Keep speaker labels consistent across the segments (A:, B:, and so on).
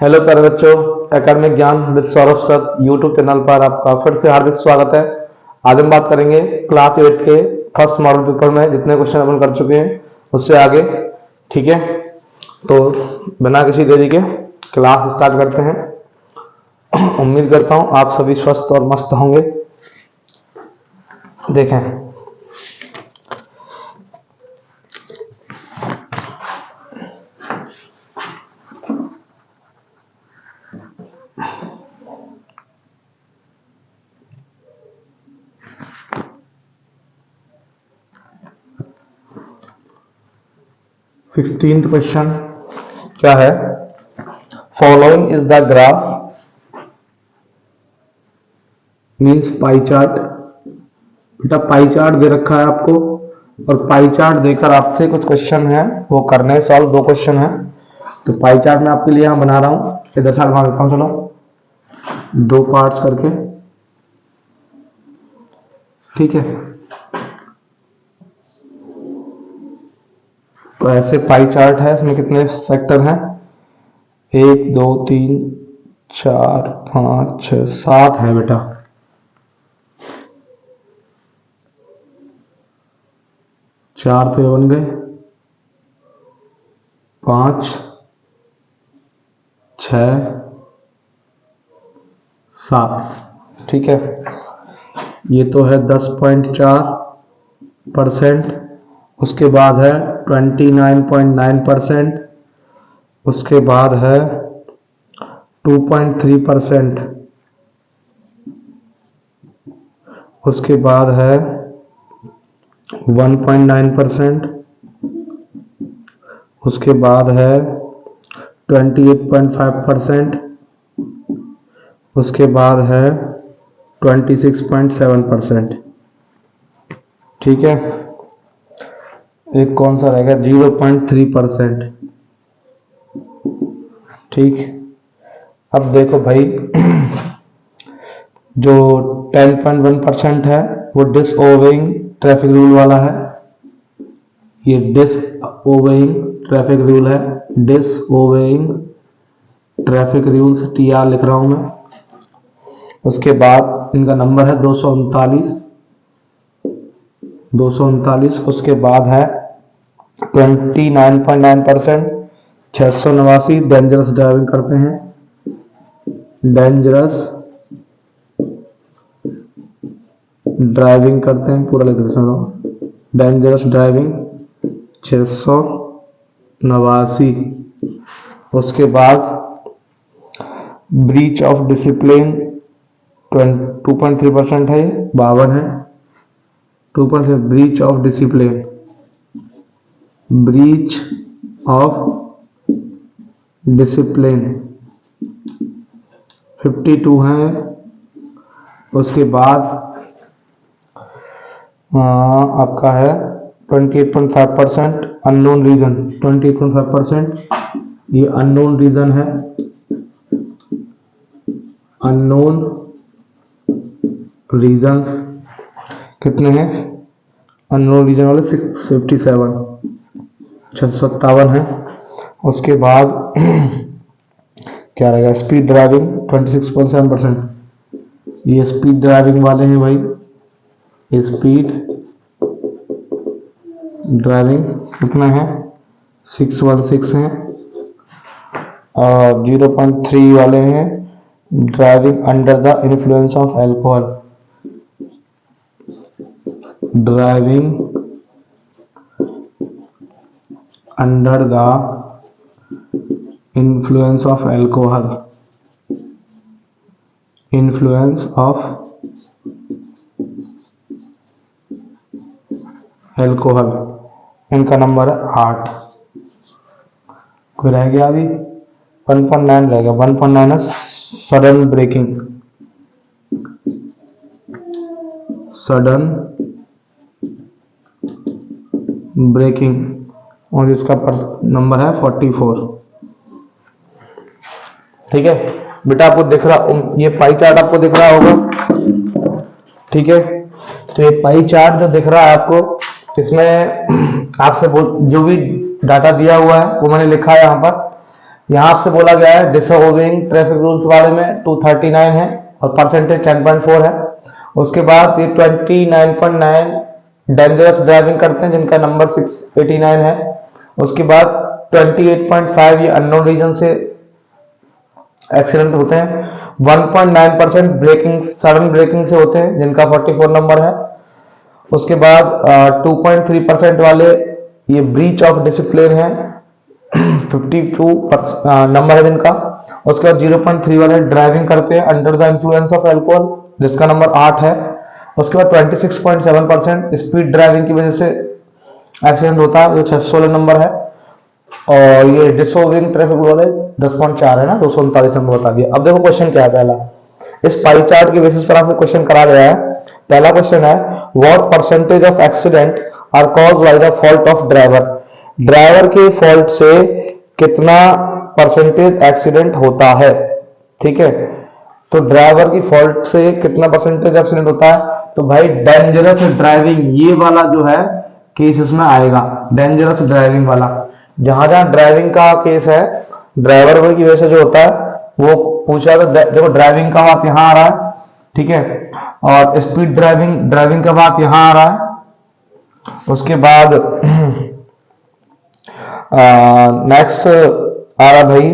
A: Hello प्यारे बच्चों, academic ज्ञान with Saurabh sir YouTube channel पर आपका फिर से हार्दिक स्वागत है। आज हम बात करेंगे क्लास 8 के फर्स्ट मॉडल पेपर में जितने क्वेश्चन अपन कर चुके हैं उससे आगे। ठीक है, तो बिना किसी देरी के क्लास स्टार्ट करते हैं। उम्मीद करता हूं आप सभी स्वस्थ और मस्त होंगे। देखें, सिक्सटीन्थ क्वेश्चन क्या है? Following is the graph means pie chart. बेटा पाई चार्ट दे रखा है आपको और पाई चार्ट देकर आपसे कुछ क्वेश्चन है वो करने सॉल्व। दो क्वेश्चन है तो पाई चार्ट में आपके लिए यहां बना रहा हूं, इधर साइड बना देता हूं। चलो दो पार्ट्स करके, ठीक है। तो ऐसे पाई चार्ट है, इसमें कितने सेक्टर हैं? 1 2 3 4 5 6 7 है बेटा। 4 तो बन गए, 5 6 7, ठीक है। ये तो है 10.4%, उसके बाद है 29.9%, उसके बाद है 2.3%, उसके बाद है 1.9%, उसके बाद है 28.5%, उसके बाद है 26.7%, ठीक है। एक कौन सा रहेगा? 0.3%, ठीक। अब देखो भाई, जो 10.1% है वो डिसओबेइंग ट्रैफिक रूल वाला है। ये डिसओबेइंग ट्रैफिक रूल है, डिसओबेइंग ट्रैफिक रूल्स, TR लिख रहा हूं मैं। उसके बाद इनका नंबर है 239। उसके बाद है 29.9%, 689 डेंजरस ड्राइविंग करते हैं। डेंजरस ड्राइविंग करते हैं, पूरा लिख देता हूं। Dangerous driving 689। उसके बाद ब्रीच ऑफ डिसिप्लिन 2.3% है, 52 है। 2% breach of discipline, breach of discipline 52 है। उसके बाद आपका है 28.5% अननोन रीजन, 28.5%। ये अननोन रीजन है, अननोन रीजन्स कितने हैं? अननोन रीजन वाले 657, 657 है। उसके बाद क्या रहेगा? Speed driving 26.7%। ये स्पीड ड्राइविंग वाले हैं भाई, स्पीड ड्राइविंग कितना है? 616 है। और 0.3 वाले हैं driving under the influence of alcohol, driving under the influence of alcohol, influence of alcohol. इनका नंबर है 8। कोई रह गया अभी? 1.9 रह गया। 1.9 है सडन ब्रेकिंग, सडन ब्रेकिंग, और इसका नंबर है 44, ठीक है। बेटा आपको दिख रहा, ये पाई चार्ट आपको दिख रहा होगा, ठीक है। तो ये पाई चार्ट जो दिख रहा है आपको, इसमें आपसे जो भी डाटा दिया हुआ है वो मैंने लिखा है यहाँ पर। यहाँ आपसे बोला गया है डिसओबेइंग ट्रैफिक रूल्स वाले में 239 है और परसेंटेज 10.4 है। उसके बाद ये 29.9 डेंजरस ड्राइविंग करते हैं जिनका नंबर 689 है। उसके बाद 28.5 ये अननोन रीजन से एक्सीडेंट होते हैं। 1.9% ब्रेकिंग सडन ब्रेकिंग से होते हैं जिनका 44 नंबर है। उसके बाद 2.3% वाले ये ब्रीच ऑफ डिसिप्लिन है 52 नंबर है जिनका। उसके बाद 0.3 वाले ड्राइविंग करते हैं under the influence of alcohol जिसका नंबर 8 है। उसके बाद 26.7% स्पीड ड्राइविंग की वजह से एक्सीडेंट होता है जो 616 नंबर है। और ये डिसओबेइंग ट्रैफिक वाले 10.4 है ना, 239 नंबर बता दिया। अब देखो क्वेश्चन क्या है पहला, इस पाई चार्ट के बेसिस पर आपसे क्वेश्चन करा गया है। पहला क्वेश्चन है what percentage of accident are caused by the fault of driver. Driver के फॉल्ट से कितना परसेंटेज एक्सीडेंट होता है, ठीक है। तो ड्राइवर की फॉल्ट से कितना परसेंटेज एक्सीडेंट होता है, तो भाई डेंजरस ड्राइविंग ये वाला जो है केस इसमें आएगा, डेंजरस ड्राइविंग वाला। जहां जहां ड्राइविंग का केस है ड्राइवर की वजह से जो होता है वो पूछा तो देखो ड्राइविंग का बात यहां आ रहा है, ठीक है। और स्पीड ड्राइविंग का बात यहां आ रहा है। उसके बाद नेक्स्ट आ रहा भाई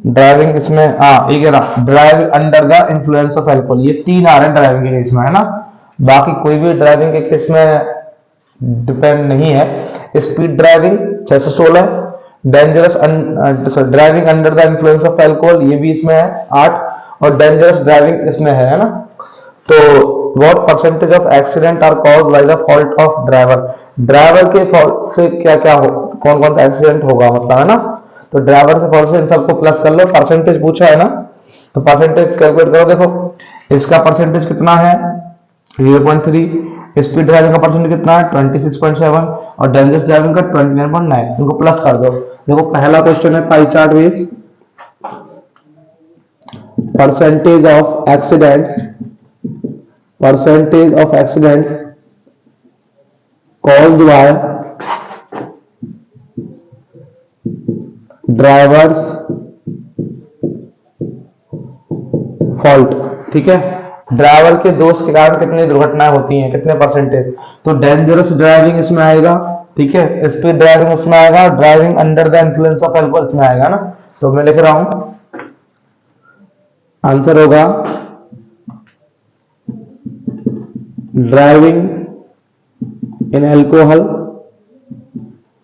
A: ड्राइविंग इसमें एक driving under the influence of alcohol, ये 3 आ रहे हैं ड्राइविंग के केस में, है ना। बाकी कोई भी ड्राइविंग के केस में डिपेंड नहीं है। Speed driving 616, dangerous driving under the influence of alcohol ये भी इसमें है 8, और डेंजरस ड्राइविंग इसमें है ना। तो what percentage of accident are caused by the fault of driver, driver के फॉल्ट से क्या क्या हो, कौन कौन सा एक्सीडेंट होगा मतलब, है ना। तो ड्राइवर के फॉल्ट से इन सबको प्लस कर लो, परसेंटेज पूछा है ना तो परसेंटेज कैलकुलेट करो। देखो इसका परसेंटेज कितना है 0.3, स्पीड ड्राइविंग का परसेंटेज कितना है 26.7 और डेंजरस ड्राइविंग का 29.9, इनको प्लस कर दो। देखो पहला क्वेश्चन है pie chart base, percentage of accidents caused by drivers fault, ठीक है। ड्राइवर के दोष के कारण कितनी दुर्घटनाएं होती हैं, कितने परसेंटेज, तो डेंजरस ड्राइविंग इसमें आएगा, ठीक है। स्पीड ड्राइविंग इसमें आएगा, driving under the influence of alcohol इसमें आएगा ना। तो मैं लिख रहा हूं आंसर होगा ड्राइविंग इन अल्कोहल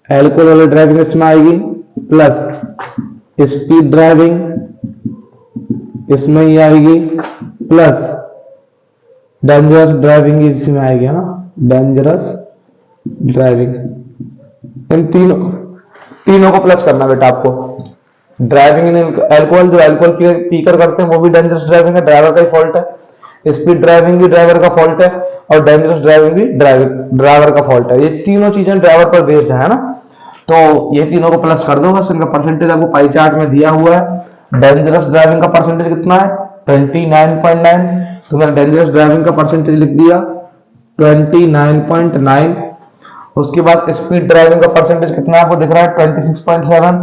A: वाली ड्राइविंग इसमें आएगी, प्लस स्पीड ड्राइविंग इसमें ही आएगी, प्लस डेंजरस ड्राइविंग इसमें आएगी, है ना, डेंजरस ड्राइविंग। इन तीनों को प्लस करना बेटा आपको। ड्राइविंग इन अल्कोहल, जो अल्कोहल पीकर करते हैं वो भी डेंजरस ड्राइविंग है, ड्राइवर का ही फॉल्ट है। स्पीड ड्राइविंग भी ड्राइवर का फॉल्ट है और डेंजरस ड्राइविंग भी ड्राइवर का फॉल्ट है। ये तीनों चीजें ड्राइवर पर बेस्ड है ना। तो ये तीनों को प्लस कर दो बस, इनका परसेंटेज आपको पाई चार्ट में दिया हुआ है। डेंजरस ड्राइविंग का परसेंटेज कितना है 29.9, तो मैंने डेंजरस ड्राइविंग का परसेंटेज लिख दिया 29.9। उसके बाद स्पीड ड्राइविंग का परसेंटेज कितना आपको दिख रहा है 26.7,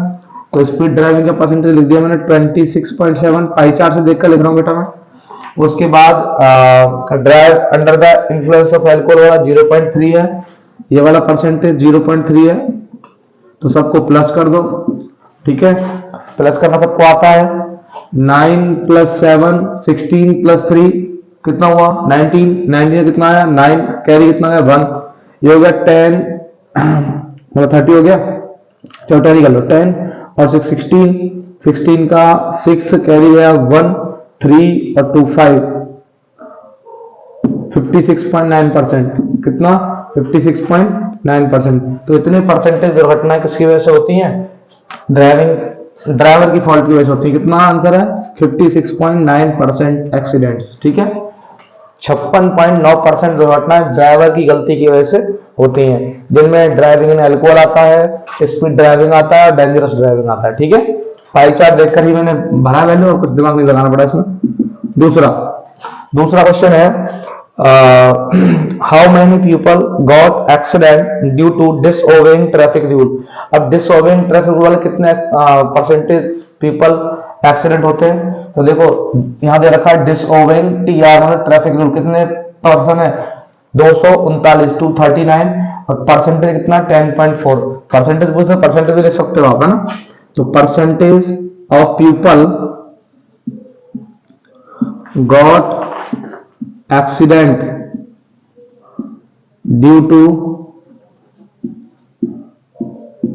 A: तो स्पीड ड्राइविंग का परसेंटेज लिख दिया मैंने 26.7, पाई चार्ट से देखकर लिख रहा हूँ बेटा मैं। उसके बाद drive under the influence of alcohol वाला 0.3 है, ये वाला परसेंटेज 0.3 है, तो सबको प्लस कर दो, ठीक है। प्लस करना सबको आता है। 9 + 7 16 + 3 कितना हुआ 19, 19 कितना आया 9, कैरी कितना आया 1, ये हो गया 10 मतलब 30 हो गया, चलो 10 कर लो 10 और 6 16 का 6 कैरी गया 1 3 और 2 5, 56.9%, कितना 56.9%। तो इतने परसेंटेज दुर्घटनाएं किसकी वजह से होती हैं, ड्राइवर की फॉल्ट की वजह से होती है। कितना आंसर है 56.9% एक्सीडेंट्स, ठीक है। 56.9% दुर्घटनाएं ड्राइवर की गलती की वजह से होती हैं, जिनमें ड्राइविंग इन अल्कोहल आता है, स्पीड ड्राइविंग आता है, डेंजरस ड्राइविंग आता है, ठीक है। पाई चार्ट देखकर ही मैंने भरा वैल्यू और कुछ दिमाग में लगाना पड़ा इसमें। दूसरा क्वेश्चन है how many people got accident due to disobeying traffic rule. अब डिसओबेइंग ट्रैफिक रूल वाले कितने परसेंटेज पीपल एक्सीडेंट होते हैं, तो देखो यहाँ दे रखा है डिसओबेइंग टीआर मतलब ट्रैफिक रूल कितने पर्सन है 239 239 और परसेंटेज कितना 10.4 परसेंटेज पूछते परसेंटेज भी ले सकते हो आप है ना। तो percentage of people got accident due to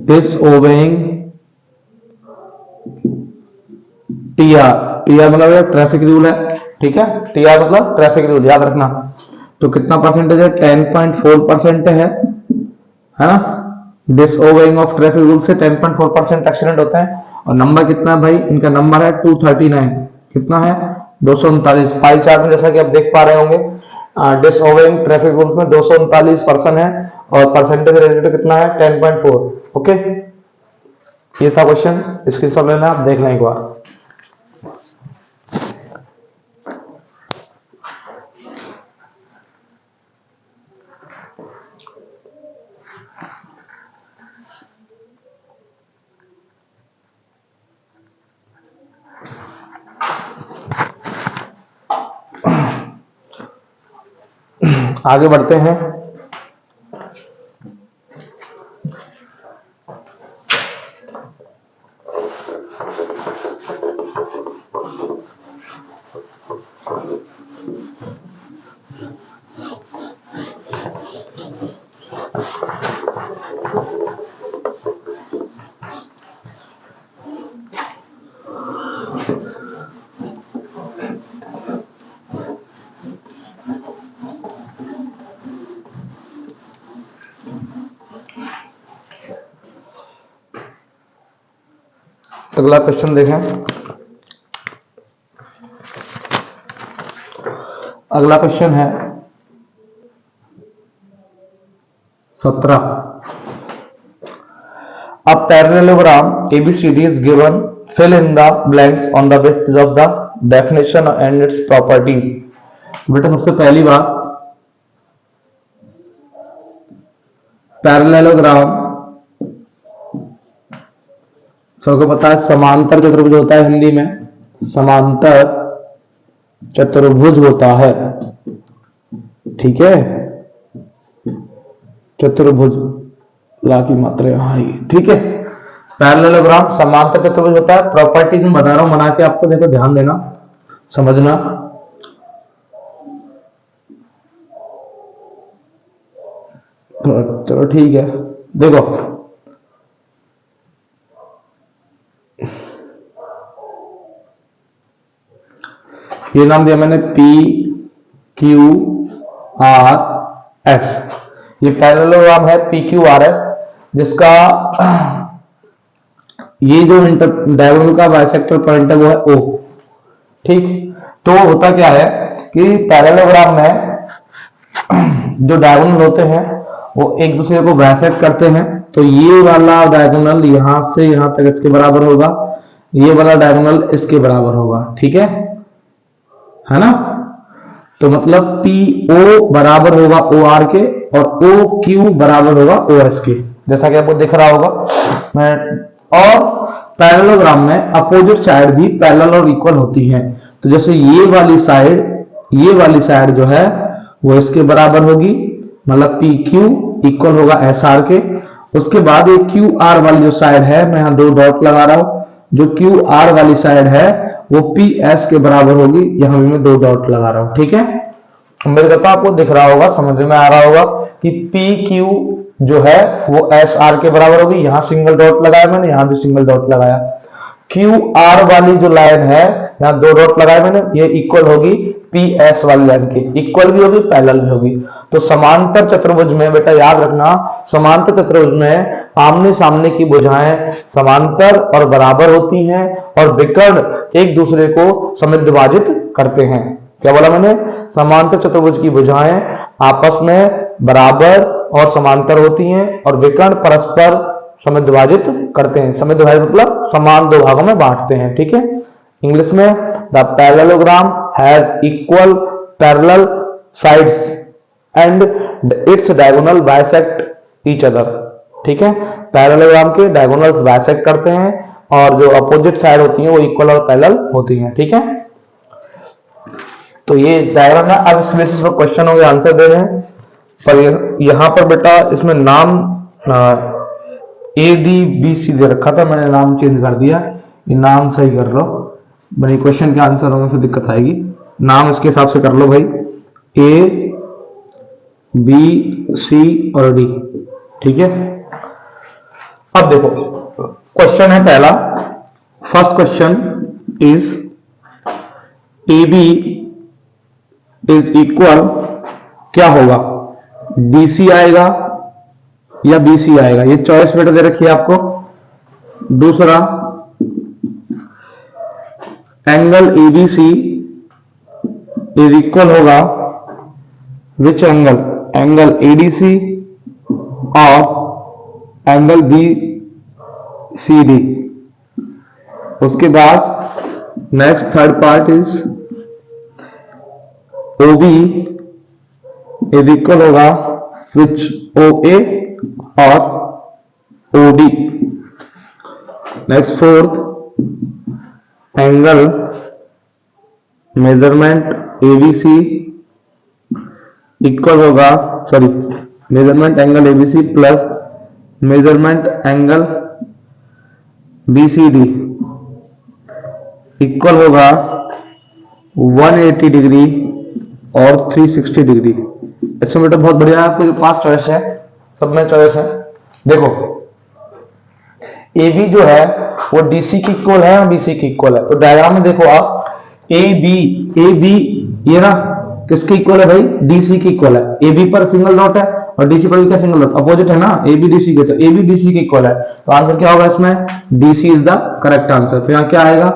A: disobeying TR, TR मतलब ट्रैफिक रूल है, ठीक है, टीआर मतलब ट्रैफिक रूल याद रखना। तो कितना परसेंटेज है 10.4% है ना। डिसओबेइंग ऑफ ट्रैफिक रूल से 10.4% एक्सीडेंट होते हैं। और नंबर कितना है भाई, इनका नंबर है 239, कितना है 239। पाई चार्ट में जैसा कि आप देख पा रहे होंगे डिसओबेइंग ट्रैफिक रूल्स में 239 पर्सन है और परसेंटेज रेट कितना है 10.4। ओके, ये था क्वेश्चन, इसकी सब लेना आप देख लें एक बार। आगे बढ़ते हैं। अगला क्वेश्चन देखें। अगला क्वेश्चन है 17। A parallelogram ABCD is given. Fill in the blanks on the basis of the definition and its properties. बेटा सबसे पहली बात पैरेललोग्राम सबको पता है समांतर चतुर्भुज होता है, हिंदी में समांतर चतुर्भुज होता है, ठीक है, चतुर्भुज ला की मात्रा यहाँ आई, ठीक है। पैरेललोग्राम समांतर चतुर्भुज होता है। प्रॉपर्टीज में बता रहा हूं बना के आपको, देखो ध्यान देना समझना। चलो ठीक है, देखो ये नाम दिया मैंने P Q R S, ये पैरेललोग्राम है P Q R S, जिसका ये जो डायगोनल का बाइसेक्टर पॉइंट है वो है O, ठीक। तो होता क्या है कि पैरेललोग्राम में जो डायगोनल होते हैं वो एक दूसरे को बाइसेक्ट करते हैं। तो ये वाला डायगोनल यहां से यहां तक इसके बराबर होगा, ये वाला डायगोनल इसके बराबर होगा, ठीक है ना। तो मतलब PO बराबर होगा OR के और OQ बराबर होगा OS के, जैसा कि आपको दिख रहा होगा। और पैरेललोग्राम में अपोजिट साइड भी पैरेलल और इक्वल होती हैं। तो जैसे ये वाली साइड जो है वो इसके बराबर होगी, मतलब PQ इक्वल होगा SR के। उसके बाद ये QR वाली जो साइड है, मैं यहां 2 डॉट लगा रहा हूं, जो QR वाली साइड है वो PS के बराबर होगी, यहां भी मैं 2 डॉट लगा रहा हूं, ठीक है। मेरे कहता आपको दिख रहा होगा, समझ में आ रहा होगा कि PQ जो है वो SR के बराबर होगी, यहां सिंगल डॉट लगाया मैंने, यहां भी सिंगल डॉट लगाया। QR वाली जो लाइन है यहां 2 डॉट लगाए मैंने, ये इक्वल होगी PS वाली लाइन की, इक्वल भी होगी पैरेलल भी होगी। तो समांतर चतुर्भुज में बेटा याद रखना, समांतर चतुर्भुज में आमने सामने की भुजाएं समांतर और बराबर होती हैं और विकर्ण एक दूसरे को समिद्विभाजित करते हैं। क्या बोला मैंने, समांतर चतुर्भुज की भुजाएं आपस में बराबर और समांतर होती हैं और विकर्ण परस्पर समिद्विभाजित करते हैं। समिद्विभाजित मतलब समान 2 भागों में बांटते हैं, ठीक है। इंग्लिश में the parallelogram has equal parallel sides and its diagonal bisect each other. ठीक है, पैरेललोग्राम के डायगोनल्स बाइसेक्ट करते हैं और जो अपोजिट साइड होती है वो इक्वल और पैरेलल होती हैं। ठीक है, तो ये डायग्राम है। अब इस बेसिस पर क्वेश्चन हो गया, आंसर दे रहे हैं। पर यहां पर बेटा इसमें नाम ADBC दे रखा था, मैंने नाम चेंज कर दिया, ये नाम सही कर लो, बड़ी क्वेश्चन के आंसर होंगे फिर दिक्कत आएगी। नाम इसके हिसाब से कर लो भाई, ABC और D। ठीक है, अब देखो क्वेश्चन है पहला, first question is AB is equal, क्या होगा, DC आएगा या BC आएगा, ये चॉइस बेटा दे रखी है आपको। दूसरा, एंगल ABC इज इक्वल होगा विच एंगल, एंगल ADC और एंगल BCD। उसके बाद next third part is OB is equal होगा विच OA और OD। Next fourth, angle measurement ABC equal होगा, sorry, measurement angle ABC plus measurement angle BCD equal होगा 180 degree और 360 degree. इसमें बेटा बहुत बढ़िया, आपको जो पांच चॉइस है सब में चॉइस है। देखो AB जो है वो DC की इक्वल है और BC की इक्वल है, तो डायग्राम में देखो आप, AB ये ना किसके इक्वल है भाई, DC की इक्वल है। AB पर सिंगल डॉट है और DC पर भी क्या सिंगल डॉट, अपोजिट है ना, AB DC के, तो AB BC की इक्वल है, तो आंसर क्या होगा इसमें, DC is the correct answer. तो यहाँ क्या आएगा,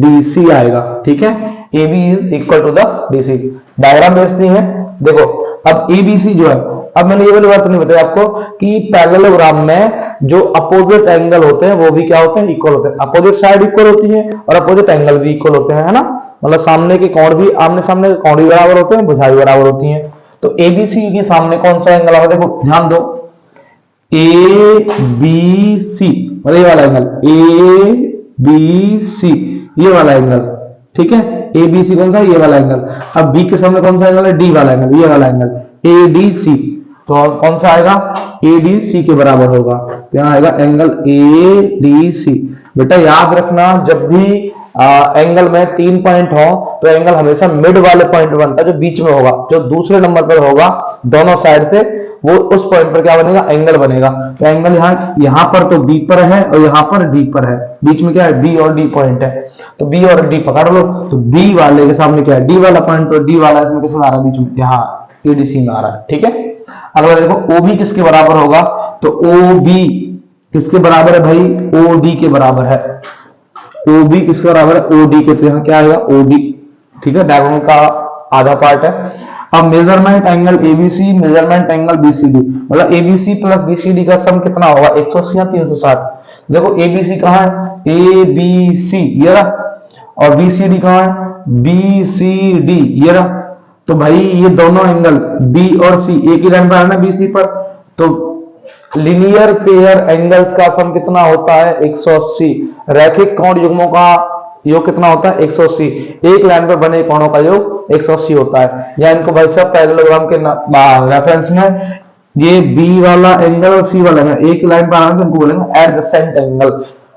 A: DC आएगा। ठीक है, AB is equal to the DC। Diagram बेचती है। देखो अब ABC जो है, अब मैंने ये वाली बात नहीं बताई आपको कि पैरेललोग्राम में जो अपोजिट एंगल होते हैं वो भी क्या होते हैं, इक्वल होते हैं। अपोजिट साइड इक्वल होती है और अपोजिट एंगल भी इक्वल होते हैं, है ना, मतलब सामने के कोण भी, आमने सामने के कोण भी बराबर होते हैं, भुजाएं बराबर होती हैं। तो ABC के सामने कौन सा एंगल आएगा, देखो ध्यान दो, ABC मतलब ये वाला एंगल, ABC ये वाला एंगल, ठीक है, ABC कौन सा, ये वाला एंगल। अब B के सामने कौन सा एंगल है, D वाला एंगल, ये वाला एंगल ADC, तो कौन सा आएगा, ADC के बराबर होगा। यहाँ आएगा एंगल ADC। बेटा याद रखना, जब भी एंगल में 3 पॉइंट हो तो एंगल हमेशा मिड वाले पॉइंट पर बनता है, जो बीच में होगा, जो दूसरे नंबर पर होगा दोनों साइड से, वो उस पॉइंट पर क्या बनेगा, एंगल बनेगा। तो एंगल यहाँ पर तो B पर है और यहाँ पर D पर है, बीच में क्या है, B और D पॉइंट है, तो B और D पकड़ लो। तो B वाले के सामने क्या है, D वाला पॉइंट, तो D वाला इसमें किसमें आ रहा है, बीच में, यहाँ ADC में आ रहा है। ठीक है, अगला देखो OB किसके बराबर होगा, तो OB किसके बराबर है भाई, OD के बराबर है। OB किसके बराबर है, OD के, तो यहाँ क्या आएगा, OD। ठीक है, डायगोनल का आधा पार्ट है। अब measurement angle ABC, measurement angle BCD, मतलब ABC प्लस BCD का सम कितना होगा, 180 या 360। देखो ABC कहाँ है, ABC ये रहा, और BCD कहाँ है, BCD ये रहा। तो भाई ये दोनों एंगल B और C एक ही लाइन पर है ना, BC पर, तो लीनियर पेयर एंगल्स का सम कितना होता है, 180। रैखिक कोण युग्मों का योग कितना होता है, 180। एक लाइन पर बने कोणों का योग 180 होता है। या इनको भाई साहब पैरेललोग्राम के रेफरेंस में ये B वाला एंगल और C वाला एंगल एक लाइन पर आना तो इनको बोलेंगे एडजेसेंट एंगल।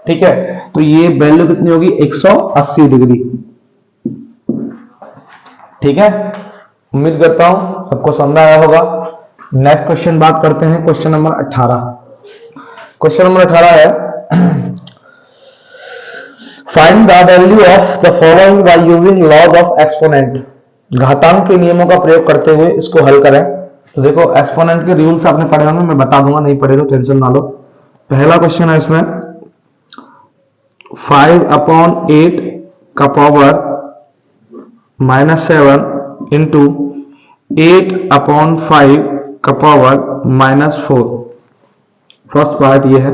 A: ठीक है, तो ये वैल्यू कितनी होगी, 180 डिग्री। ठीक है, उम्मीद करता हूं सबको समझ आया होगा। नेक्स्ट क्वेश्चन बात करते हैं, क्वेश्चन नंबर 18। क्वेश्चन नंबर 18 है, find the value of the following by using laws of exponent. घातांक के नियमों का प्रयोग करते हुए इसको हल करें। तो देखो एक्सपोनेंट के रूल्स आपने पढ़े होंगे, मैं बता दूंगा, नहीं पढ़े तो टेंशन ना लो। पहला क्वेश्चन है इसमें 5/8 का पावर -7 इंटू 8/5 का पावर -4। फर्स्ट पार्ट ये है।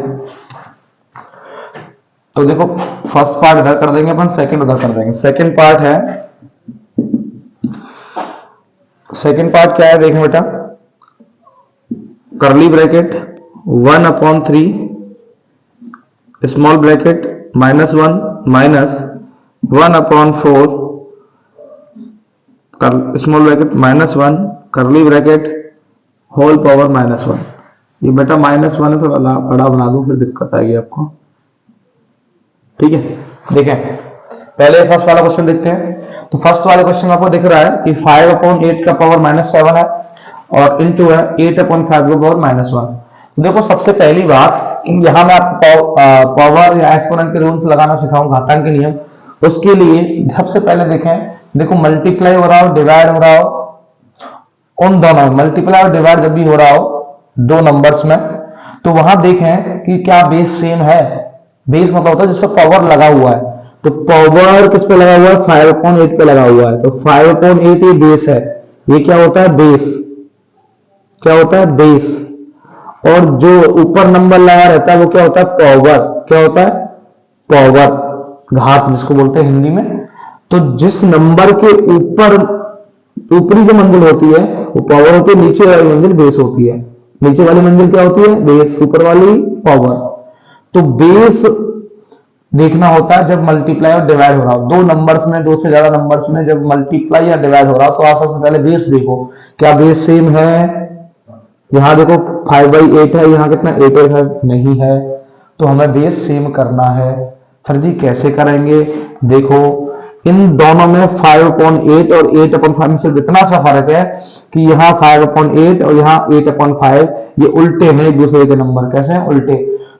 A: तो देखो फर्स्ट पार्ट इधर कर देंगे अपन, सेकंड उधर कर देंगे। सेकंड पार्ट है, सेकंड पार्ट क्या है देखें बेटा, curly bracket 1/3 small bracket -1 minus 1/4 small bracket -1 करली ब्रैकेट होल पावर -1। ये बेटा -1 है, थोड़ा बड़ा बना दूं फिर दिक्कत आएगी आपको। ठीक है, देखें पहले फर्स्ट वाला क्वेश्चन देखते हैं। तो फर्स्ट वाले क्वेश्चन में आपको दिख रहा है कि 5/8 का पावर -7 है और इनटू है 8/5 का पावर -1। देखो सबसे पहली बात, यहां मैं आपको पावर या एक्सपोनेंट के रूल्स लगाना सिखाऊंगा, घातांक के नियम। उसके लिए सबसे पहले देखें, देखो मल्टीप्लाई हो रहा हो, डिवाइड हो रहा हो, उन दोनों मल्टीप्लाई और डिवाइड जब भी हो रहा हो दो नंबर्स में, तो वहां देखें कि क्या बेस सेम है। बेस मतलब होता है जिस पर पावर लगा हुआ है। तो पावर किस पे लगा हुआ है? 5/8 पे लगा हुआ है। तो 5/8 ये बेस है। ये क्या होता है? बेस। क्या होता है? बेस। और जो ऊपर नंबर लगा रहता है वो क्या होता है? पावर। क्या होता है? पावर, घात जिसको बोलते हैं हिंदी में। तो जिस नंबर के ऊपर ऊपरी जो मंजिल होती है वो पावर होती है, नीचे वाली मंजिल बेस होती है। नीचे वाली मंजिल क्या होती है? बेस। ऊपर वाली पावर। तो बेस देखना होता है जब मल्टीप्लाई और डिवाइड हो रहा हो दो नंबर्स में, दो से ज्यादा नंबर्स में जब मल्टीप्लाई या डिवाइड हो रहा हो, तो आप सबसे पहले बेस देखो, क्या बेस सेम है। यहां देखो 5/8 है, यहां कितना 8/5 नहीं है, तो हमें बेस सेम करना है। सर जी कैसे करेंगे? देखो इन दोनों में 5/8 और 8/5 में सिर्फ इतना सा फर्क है कि यहाँ 5/8 और यहाँ 8/5 ये उल्टे हैं एक दूसरे के नंबर। कैसे हैं? उल्टे।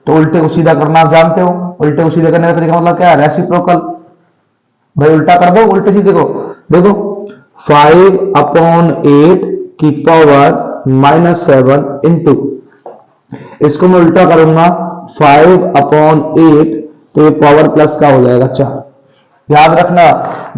A: तो उल्टे को सीधा करना आप जानते हो। उल्टे को सीधा करने का तरीका मतलब क्या है? रेसिप्रोकल। भाई उल्टा कर दो, उल्टे सीधे को। देखो 5/8 की पावर -7 इंटू, इसको मैं उल्टा करूंगा 5/8, तो ये पावर प्लस का हो जाएगा 4। याद रखना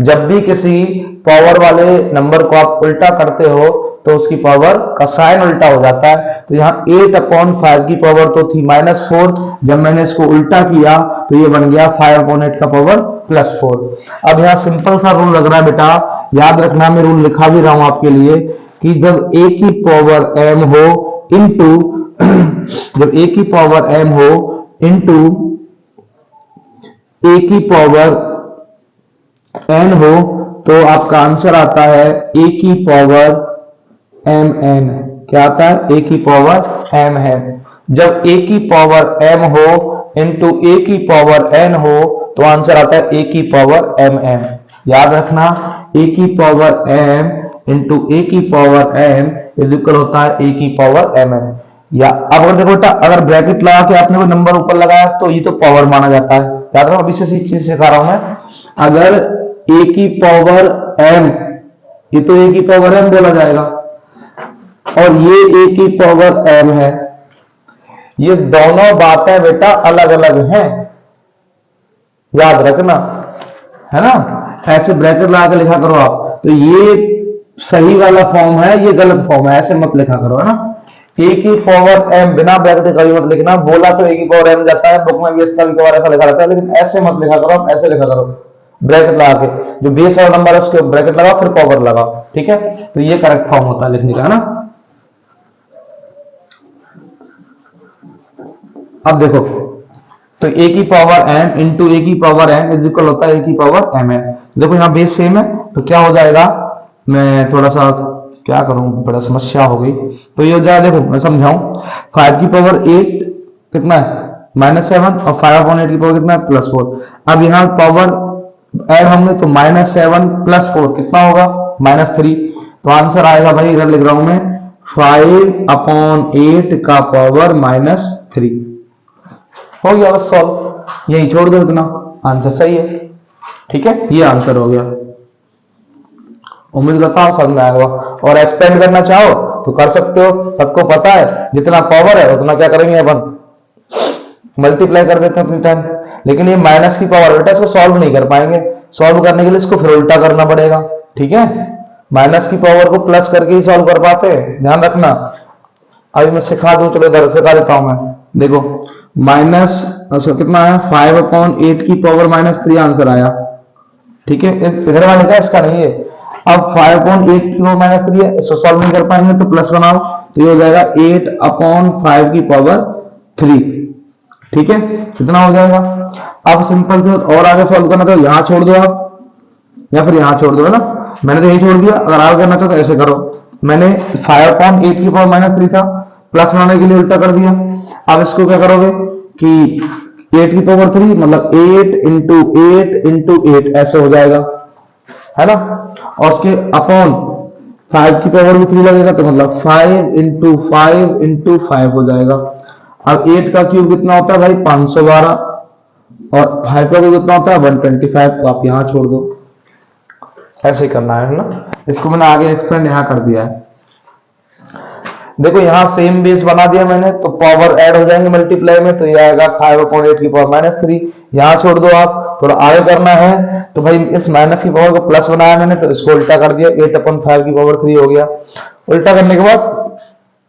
A: जब भी किसी पावर वाले नंबर को आप उल्टा करते हो तो उसकी पावर का साइन उल्टा हो जाता है। तो यहाँ 8/5 की पावर तो थी -4, जब मैंने इसको उल्टा किया तो ये बन गया 5/8 का पावर +4। अब यहाँ सिंपल सा रूल लग रहा है बेटा, याद रखना, मैं रूल लिखा भी रहा हूं आपके लिए कि जब a की पावर m हो इंटू जब a की पावर m हो इंटू a की पावर n हो तो आपका आंसर आता है a की पावर mn। क्या आता है? a की पावर m है। जब a की पावर m हो इंटू a की पावर n हो तो आंसर आता है a की पावर mm। याद रखना a की पावर m इंटू a की पावर m इज इक्वल होता है a की पावर mm। या अब अगर देखो बेटा, अगर ब्रैकेट लगा के आपने कोई नंबर ऊपर लगाया तो ये तो पावर माना जाता है। याद रखो, अभी से चीज सिखा रहा हूं मैं। अगर a की पावर m, ये तो a की पावर m बोला जाएगा, और ये a की पावर m है। ये दोनों बातें बेटा अलग अलग हैं, याद रखना, है ना। ऐसे ब्रैकेट लगा के लिखा करो आप, तो ये सही वाला फॉर्म है, ये गलत फॉर्म है, ऐसे मत लिखा करो, है ना। a की पावर m बिना ब्रैकेट कभी मत लिखना। बोला तो a की पावर m जाता है, बुक में भी इसका भी ऐसा लिखा रहता है, लेकिन ऐसे मत लिखा करो, आप ऐसे लिखा करो ब्रैकेट लगा के। जो बेस वाला नंबर है उसके ब्रैकेट लगाओ फिर पावर लगाओ, ठीक है। तो ये करेक्ट फॉर्म होता है लिखने का, है ना। अब देखो, तो a की पावर m इंटू a की पावर n इज इक्वल होता है a की पावर mn। देखो यहाँ बेस सेम है तो क्या हो जाएगा, मैं थोड़ा सा क्या करूं, बड़ा समस्या हो गई। तो ये हो जाएगा, देखो मैं समझाऊं, 5 की पावर 8 कितना है? -7, और 5/8 की पावर कितना है? +4। अब यहाँ पावर ऐड होंगे तो -7 + 4 कितना होगा? -3। तो आंसर आएगा भाई, इधर लिख रहा हूं मैं 5/8 का पावर -3। हो गया बस सॉल्व, यही छोड़ दो इतना, आंसर सही है। ठीक है, ये आंसर हो गया। उम्मीद करता हूं समझ में आया होगा। और एक्सपेंड करना चाहो तो कर सकते हो, सबको पता है जितना पावर है उतना क्या करेंगे अपन, मल्टीप्लाई कर देते हैं अपनी टाइम। लेकिन ये माइनस की पावर बेटा, इसको सॉल्व नहीं कर पाएंगे। सॉल्व करने के लिए इसको फिर उल्टा करना पड़ेगा, ठीक है। माइनस की पावर को प्लस करके ही सॉल्व कर पाते हैं, ध्यान रखना। अभी मैं सिखा दूं, चलो इधर सिखा देता हूं मैं। देखो माइनस कितना है? 5/8 की पावर -3 आंसर आया, ठीक है। इधर वाले का इसका नहीं है। अब 5/8 की पावर -3 है, इसको सॉल्व नहीं कर पाएंगे तो प्लस बनाओ, तो ये हो जाएगा 8/5 की पावर 3। ठीक है, कितना हो जाएगा। अब सिंपल से और आगे सॉल्व करना तो यहां छोड़ दो आप, या फिर यहां छोड़ दो, है ना। मैंने तो यही छोड़ दिया, अगर आगे करना चाहो तो ऐसे करो। मैंने 5/8 की पावर -3 था, प्लस बनाने के लिए उल्टा कर दिया। अब इसको क्या करोगे कि 8 की पावर 3 मतलब 8 इंटू 8 इंटू 8 ऐसे हो जाएगा, है ना। और उसके अपॉन 5 की पावर भी 3 लगेगा, तो मतलब 5 इंटू 5 इंटू 5 हो जाएगा। अब 8 का क्यूब कितना होता है भाई 512, और 5 का क्यूब कितना होता है 125, तो आप यहां छोड़ दो। ऐसे करना है ना। इसको मैंने आगे एक्सप्लेन यहां कर दिया है। देखो यहां सेम बेस बना दिया मैंने, तो पावर ऐड हो जाएंगे मल्टीप्लाई में, तो ये आएगा 5/8 की पावर -3। यहां छोड़ दो आप, थोड़ा आगे करना है तो भाई इस माइनस की पावर को प्लस बनाया मैंने, तो इसको उल्टा कर दिया, 8/5 की पावर 3 हो गया। उल्टा करने के बाद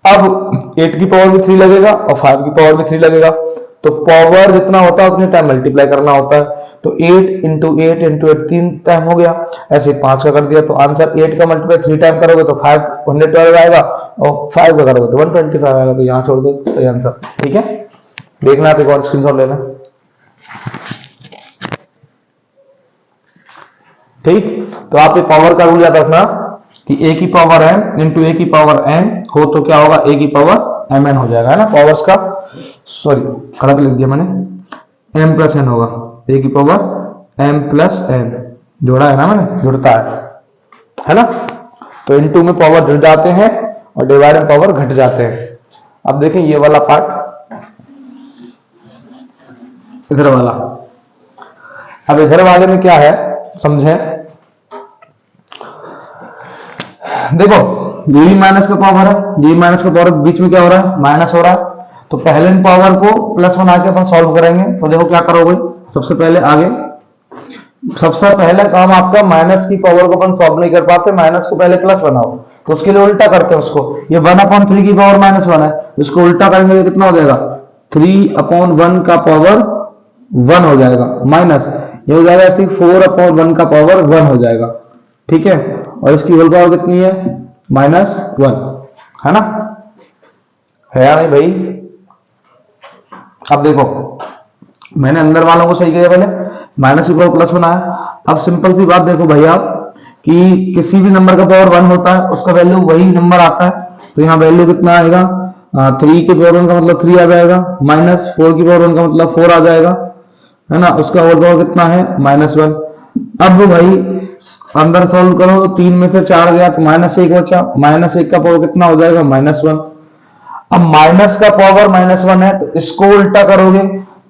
A: अब 8 की पावर भी 3 लगेगा और 5 की पावर भी 3 लगेगा, तो पावर जितना होता है उतने टाइम मल्टीप्लाई करना होता है। तो 8 इंटू 8 इंटू 8 3 टाइम हो गया, ऐसे 5 का कर दिया, तो आंसर 8 का मल्टीप्लाई 3 टाइम करोगे तो 512 आएगा, और 5 का करोगे तो 125 आएगा, तो यहाँ छोड़ दो, सही आंसर। ठीक है, देखना आप एक और स्क्रीनशॉट लेना। ठीक, तो आप एक पावर का रूल याद रखना कि a की पावर m इंटू a की पावर n हो तो क्या होगा, a की पावर mn हो जाएगा, है ना। पावर्स का सॉरी गलत लिख दिया मैंने, m प्लस n होगा, a की पावर m प्लस n जोड़ा है ना मैंने, जुड़ता है ना। तो इनटू में पावर जुड़ जाते हैं और डिवाइड में पावर घट जाते हैं। अब देखें ये वाला पार्ट, इधर वाला। अब इधर वाले में क्या है समझें। देखो ये माइनस का पावर है, ये माइनस का पावर, बीच में क्या हो रहा है माइनस हो रहा है, तो पहले इन पावर को प्लस बना के अपन सॉल्व करेंगे। तो देखो क्या करोगे, सबसे पहले आगे, सबसे पहले काम आपका माइनस की पावर को अपन सॉल्व नहीं कर पाते, माइनस को पहले प्लस बनाओ, तो उसके लिए उल्टा करते हैं उसको। ये 1/3 की पावर -1 है, इसको उल्टा करेंगे तो कितना हो जाएगा 3/1 का पावर 1 हो जाएगा, माइनस ये हो जाएगा ऐसे 4/1 का पावर 1 हो जाएगा। ठीक है, और इसकी होल पावर कितनी है -1, है ना, है या नहीं भाई। अब देखो मैंने अंदर वालों को सही किया, पहले माइनस की पावर प्लस बनाया। अब सिंपल सी बात देखो भाई आप, कि किसी भी नंबर का पावर 1 होता है उसका वैल्यू वही नंबर आता है, तो यहाँ वैल्यू कितना आएगा 3 के पावर 1 का मतलब 3 आ जाएगा, -4 की पावर 1 का मतलब 4 आ जाएगा, है ना। उसका होल पावर कितना है -1। अब भाई अंदर सॉल्व करो तो 3 में से 4 गया तो -1 बचा, -1 का पावर कितना हो जाएगा -1। अब माइनस का पावर -1 है, तो इसको उल्टा करोगे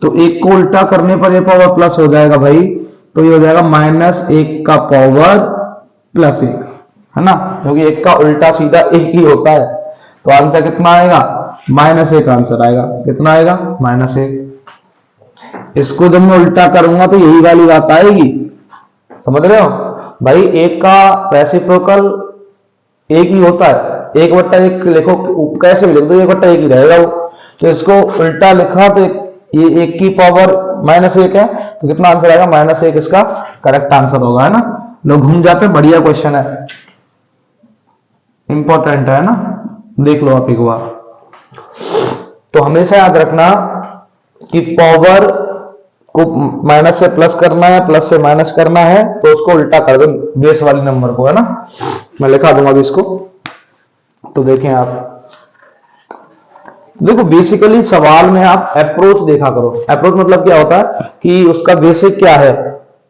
A: तो 1 को उल्टा करने पर ये पावर प्लस हो जाएगा भाई, तो ये हो जाएगा -1 का पावर +1, है ना, क्योंकि 1 का उल्टा सीधा 1 ही होता है। तो आंसर कितना आएगा -1 आंसर आएगा, कितना आएगा -1। इसको जब मैं उल्टा करूंगा तो यही वाली बात आएगी, समझ रहे हो भाई। 1 का रेसिप्रोकल 1 ही होता है, 1/1 लिखो कैसे भी लिख दो 1/1 ही रहेगा वो। तो इसको उल्टा लिखा तो ये 1 की पावर -1 है, तो कितना आंसर आएगा -1, इसका करेक्ट आंसर होगा, है ना। लोग घूम जाते हैं, बढ़िया क्वेश्चन है, इंपॉर्टेंट है ना, देख लो आप एक बार। तो हमेशा याद रखना कि पावर को माइनस से प्लस करना है, प्लस से माइनस करना है, तो उसको उल्टा कर दो बेस वाली नंबर को, है ना। मैं लिखा दूंगा अभी इसको, तो देखें आप। देखो बेसिकली सवाल में आप अप्रोच देखा करो। अप्रोच मतलब क्या होता है कि उसका बेसिक क्या है।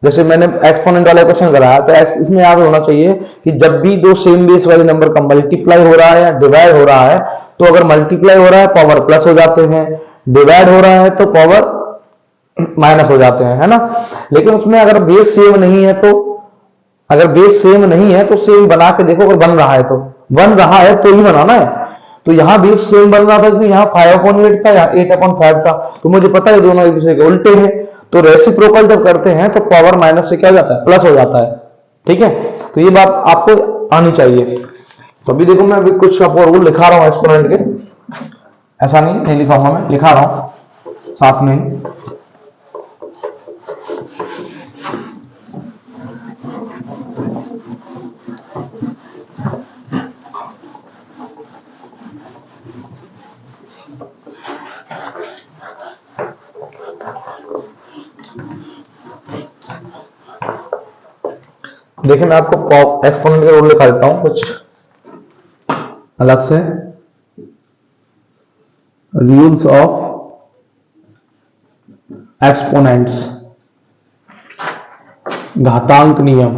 A: जैसे मैंने एक्सपोनेंट वाला क्वेश्चन कराया, तो इसमें याद होना चाहिए कि जब भी दो सेम बेस वाले नंबर का मल्टीप्लाई हो रहा है या डिवाइड हो रहा है, तो अगर मल्टीप्लाई हो रहा है पावर प्लस हो जाते हैं, डिवाइड हो रहा है तो पावर माइनस हो जाते हैं, है ना। लेकिन उसमें अगर बेस सेम नहीं है, तो अगर बेस सेम नहीं है तो सेम बना के देखो, अगर बन रहा है तो बन रहा है तो ही बनाना है। तो यहाँ बेस सेम बन रहा था कि यहाँ 5/8 था, यहाँ 8/5 था, तो मुझे पता है दोनों एक दूसरे के उल्टे हैं, तो रेसिप्रोकल जब करते हैं तो पावर माइनस से क्या हो जाता है प्लस हो जाता है। ठीक है, तो ये बात आपको आनी चाहिए। तो अभी देखो मैं अभी कुछ आपको रूल लिखा रहा हूँ एक्सपोनेंट के, ऐसा नहीं लिखाऊंगा, मैं लिखा रहा हूँ साथ में ही। देखिए मैं आपको एक्सपोनेंट का रूल लिखा देता हूं कुछ अलग से। रूल्स ऑफ एक्सपोनेंट्स, घातांक नियम।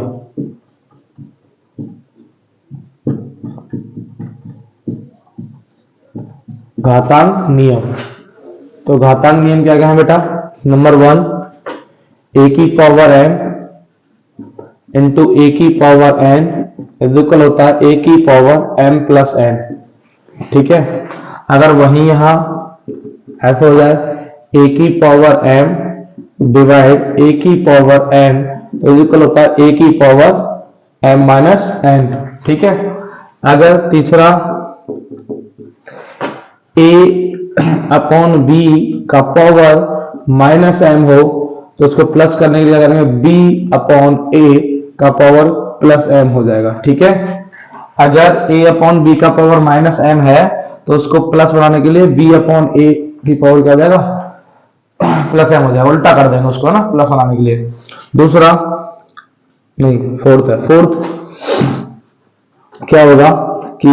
A: घातांक नियम, तो घातांक नियम क्या क्या है बेटा? नंबर 1, ए की पावर m इंटू ए की पावर n इज इक्वल होता है ए की पावर m प्लस n। ठीक है, अगर वही यहां ऐसे हो जाए ए की पावर m डिवाइड ए की पावर n इज इक्वल होता है ए की पावर m माइनस n। ठीक है, अगर तीसरा a अपॉन b का पावर माइनस m हो तो उसको प्लस करने के लिए करेंगे b अपॉन a का पावर प्लस m हो जाएगा। ठीक है, अगर a अपॉन b का पावर माइनस m है तो उसको प्लस बनाने के लिए b अपॉन a की पावर क्या हो जाएगा? प्लस m हो जाएगा, उल्टा कर देंगे उसको ना प्लस बनाने के लिए। दूसरा नहीं, फोर्थ है। फोर्थ क्या होगा कि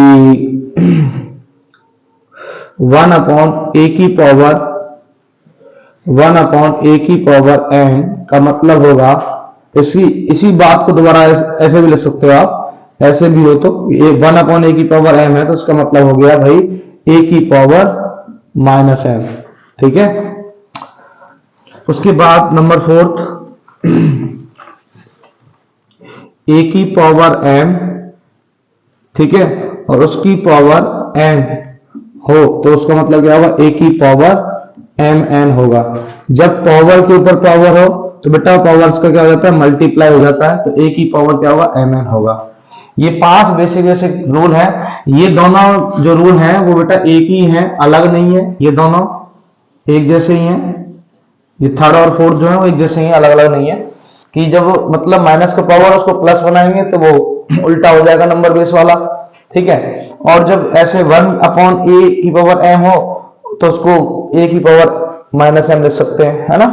A: 1 अपॉन ए की पावर n का मतलब होगा, इसी बात को दोबारा ऐसे भी लिख सकते हो आप, ऐसे भी हो तो 1 अपॉन ए की पावर m है तो उसका मतलब हो गया भाई ए की पावर माइनस m। ठीक है, उसके बाद नंबर 4 ए की पावर m, ठीक है, और उसकी पावर n हो तो उसका मतलब क्या होगा? ए की पावर mn होगा। जब पावर के ऊपर पावर हो तो बेटा पावर्स का क्या हो जाता है? मल्टीप्लाई हो जाता है, तो ए की पावर क्या होगा? mn होगा। ये 5 बेसिक रूल है। ये दोनों जो रूल हैं वो बेटा एक ही हैं, अलग नहीं है, ये दोनों एक जैसे ही हैं। ये थर्ड और फोर्थ जो है वो एक जैसे ही, अलग अलग नहीं है। कि जब मतलब माइनस का पावर उसको प्लस बनाएंगे तो वो उल्टा हो जाएगा नंबर बेस वाला। ठीक है, और जब ऐसे 1 अपॉन ए की पावर m हो तो उसको ए की पावर माइनस m लिख सकते हैं, है ना।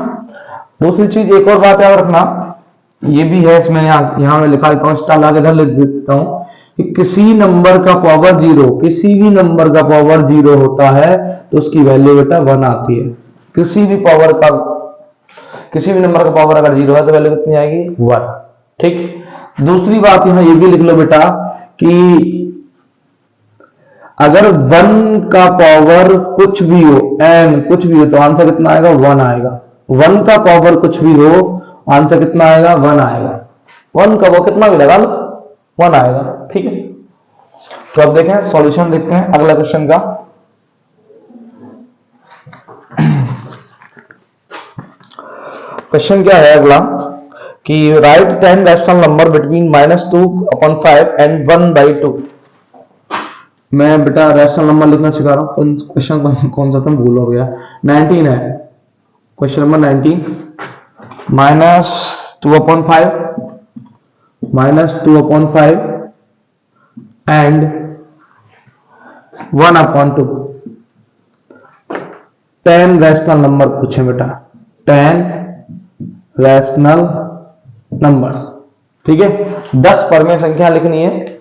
A: दूसरी चीज एक और बात याद रखना, ये भी है इसमें, यहाँ में लिखा देता हूँ, स्टार आगे इधर लिख देता हूँ कि किसी नंबर का पावर 0, किसी भी नंबर का पावर 0 होता है तो उसकी वैल्यू बेटा 1 आती है। किसी भी नंबर का पावर अगर 0 है तो वैल्यू कितनी आएगी? 1। ठीक, दूसरी बात यहां ये भी लिख लो बेटा कि अगर 1 का पावर कुछ भी हो, n कुछ भी हो, तो आंसर कितना आएगा? 1 आएगा। 1 का पावर कुछ भी हो, आंसर कितना आएगा? 1 आएगा। 1 का वो कितना भी लगा लो, 1 आएगा। ठीक है, तो अब देखें सॉल्यूशन देखते हैं अगला क्वेश्चन का। क्वेश्चन क्या है अगला कि right 10 rational number between -2/5 and 1/2। मैं बेटा रैशनल नंबर लिखना सिखा रहा हूँ। क्वेश्चन कौन सा था भूल हो गया, 19 है question number 19। -2/5 and 1/2। 10 rational number पूछे बेटा, 10 रैशनल नंबर्स। ठीक है, 10 परमेय संख्या लिखनी है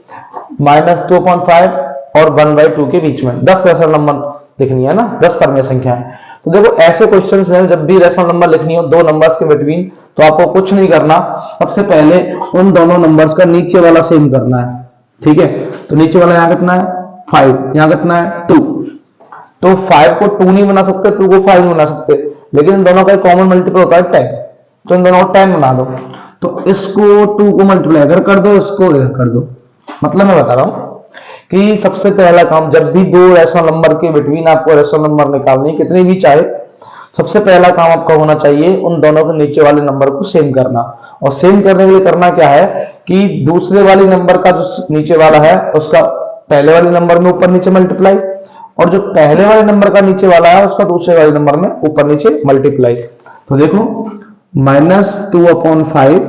A: -2/5 और 1/2 के बीच में 10 रैशनल नंबर लिखनी है ना, 10 परमेय संख्या है। तो देखो ऐसे क्वेश्चंस में जब भी रैशनल नंबर लिखनी हो दो नंबर्स के बिटवीन, तो आपको कुछ नहीं करना, सबसे पहले उन दोनों नंबर्स का नीचे वाला सेम करना है। ठीक है, तो नीचे वाला यहाँ कितना है? 5, यहाँ कितना है? 2। तो 5 को 2 नहीं बना सकते, 2 को 5 नहीं बना सकते, लेकिन इन दोनों का कॉमन मल्टीपल होता है 10, तो इन दोनों को 10 बना दो। तो इसको 2 को मल्टीप्लाई इधर कर दो, इसको इधर कर दो। मतलब मैं बता रहा हूं कि सबसे पहला काम, जब भी दो रैशनल नंबर के बिटवीन आपको रैशनल नंबर निकालनी, कितनी भी चाहे, सबसे पहला काम आपका होना चाहिए उन दोनों के नीचे वाले नंबर को सेम करना। और सेम करने के लिए करना क्या है कि दूसरे वाले नंबर का जो नीचे वाला है उसका पहले वाले नंबर में ऊपर नीचे मल्टीप्लाई, और जो पहले वाले नंबर का नीचे वाला है उसका दूसरे वाले नंबर में ऊपर नीचे मल्टीप्लाई। तो देखो -2/5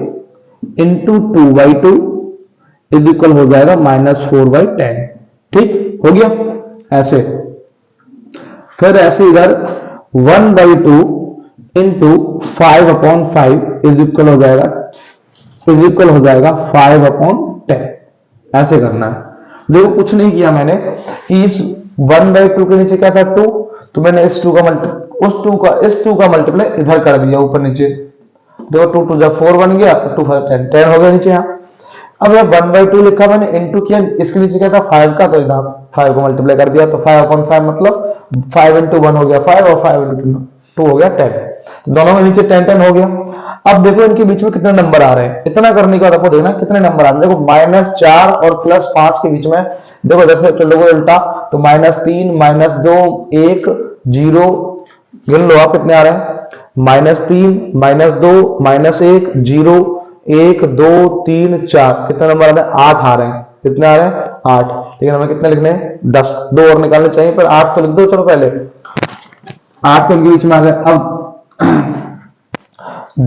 A: इंटू 2/2 इज इक्वल हो जाएगा -4/10। ठीक हो गया ऐसे। फिर ऐसे इधर 1/2 इंटू 5/5 इज इक्वल हो जाएगा 5/10। ऐसे करना है। देखो कुछ नहीं किया मैंने कि इस 1/2 के नीचे क्या था 2, तो मैंने इस 2 का मल्टीप्लाई इधर कर दिया ऊपर नीचे। देखो 2 2 जब 4 बन गया, 2 5 10 10 हो गया नीचे यहाँ। अब यह 1/2 लिखा मैंने, इंटू किया, इसके नीचे क्या था 5 का, तो इधर 5 को मल्टीप्लाई कर दिया, तो 5/5 मतलब 5 into 1 हो गया 5 और 5 into 2 हो गया 10। दोनों में नीचे 10 10 हो गया। अब देखो इनके बीच में कितने नंबर आ रहे हैं, इतना करने के बाद आपको देखना कितने नंबर आ रहे हैं। देखो -4 और +5 के बीच में, देखो जैसे चलोगे उल्टा तो -3 -2 1 0, गिन लो आप कितने आ रहे हैं, -3 -2 -1 0 1 2 3 4, कितने नंबर आ रहे हैं 8 आ रहे हैं। कितने आ रहे हैं 8, लेकिन हमें कितने लिखने हैं 10, 2 और निकालने चाहिए, पर 8 तो लिख दो। चलो पहले 8 तो इनके बीच में आ गए, अब